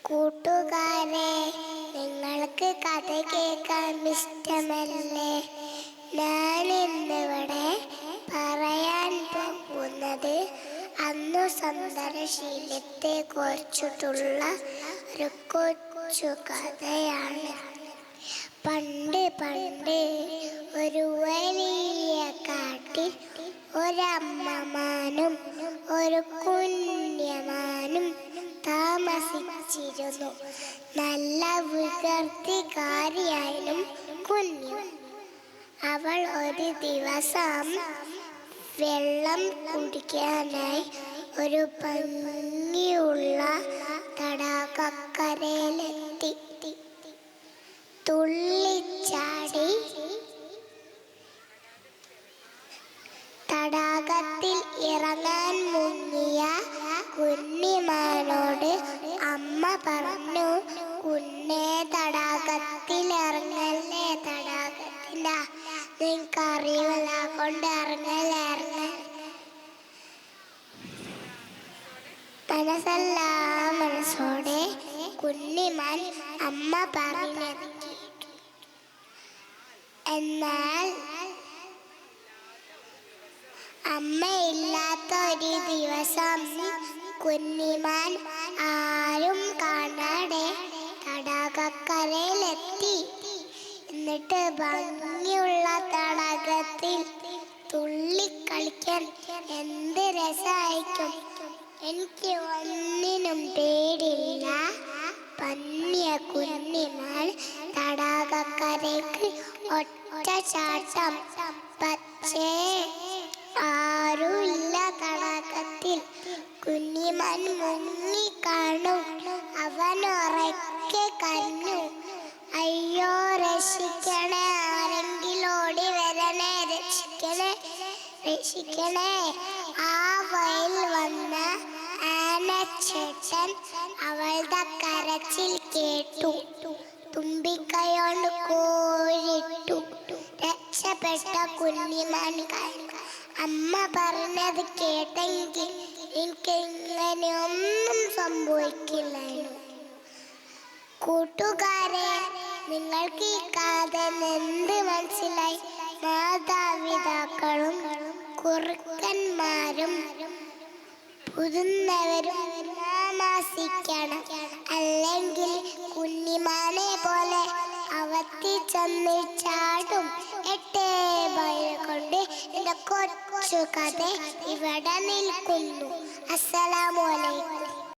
കൂട്ടുകാരെ, നിങ്ങൾക്ക് കഥ കേൾക്കാൻ ഇഷ്ടമല്ലേ? ഞാൻ ഇന്നിവിടെ പറയാൻ പോകുന്നത് അന്നു സന്ദർശീലത്തെ കുറിച്ചിട്ടുള്ള ഒരു കൊച്ചു കഥയാണ്. പണ്ട് പണ്ട് ഒരു വലിയ കാട്ടിൽ ഒരമ്മമാനും ഒരു കുഞ്ഞമാനും താമസിച്ചിരുന്നു. നല്ല വികൃതിക്കാരിയായിരുന്നു കുഞ്ഞു. അവൾ ഒരു ദിവസം വെള്ളം കുടിക്കാനായി ഒരു ഭംഗിയുള്ള തടാകക്കരയിലെത്തി. തുള്ളിച്ചാടി തടാകത്തിൽ ഇറങ്ങാൻ മുങ്ങിയ കുഞ്ഞിമാനോട് അമ്മ പറഞ്ഞു, കുഞ്ഞെ തടാകത്തിൽ ഇറങ്ങല്ലേ, തടാകത്തില്ല, നിനക്കറിയില്ല, കൊണ്ട് ഇറങ്ങല്ലേ. മനസ്സോടെ കുഞ്ഞിമാൻ അമ്മ പറഞ്ഞത് കേട്ടു. എന്നാൽ അമ്മയില്ലാത്ത ഒരു ദിവസം കുഞ്ഞിമാൻ ആരും കാണാതെ തടാകക്കരയിലെത്തി. എന്നിട്ട് ഭംഗിയുള്ള തടാകത്തിൽ തുള്ളിക്കളിക്കാൻ എന്ത് രസമായിരിക്കും. എനിക്ക് ഒന്നിനും പേടില്ല. പന്നിയ കുഞ്ഞിമാൻ തടാകക്കരയ്ക്ക് ഒറ്റ ചാട്ടം. പക്ഷേ ആരുമില്ല തടാകത്തിൽ. കുഞ്ഞിമാൻ മുങ്ങിക്കാണു. അവൻ ഉറക്കെ കരഞ്ഞു, അയ്യോ രക്ഷിക്കണേ, ആരെങ്കിലും ഓടി വരണേ, രക്ഷിക്കണേ, രക്ഷിക്കണേ. ആ വഴിയിൽ വന്ന ആനച്ചേട്ടൻ അവളുടെ കരച്ചിൽ കേട്ടു. തുമ്പിക്കൈകൊണ്ട് കോരിട്ടു. രക്ഷപ്പെട്ട കുഞ്ഞിമാൻ അമ്മ പറഞ്ഞത് കേട്ടെങ്കിൽ എനിക്ക് ഇങ്ങനെയൊന്നും സംഭവിക്കില്ലായിരുന്നു. കൂട്ടുകാരെ, നിങ്ങൾക്ക് ഈ കഥ എന്ത് മനസ്സിലായി? മാതാപിതാക്കളും കുറുക്കന്മാരും പുതുന്നവരും താമസിക്കണം. അല്ലെങ്കിൽ കുഞ്ഞിമാനെ പോലെ അവത്തി ചെന്ന് ചാടും. എട്ടേ ഭയം കൊണ്ട് എൻ്റെ കൊച്ചു കഥ ഇവിടെ നിൽക്കുന്നു. അസ്സലാമു അലൈക്കും.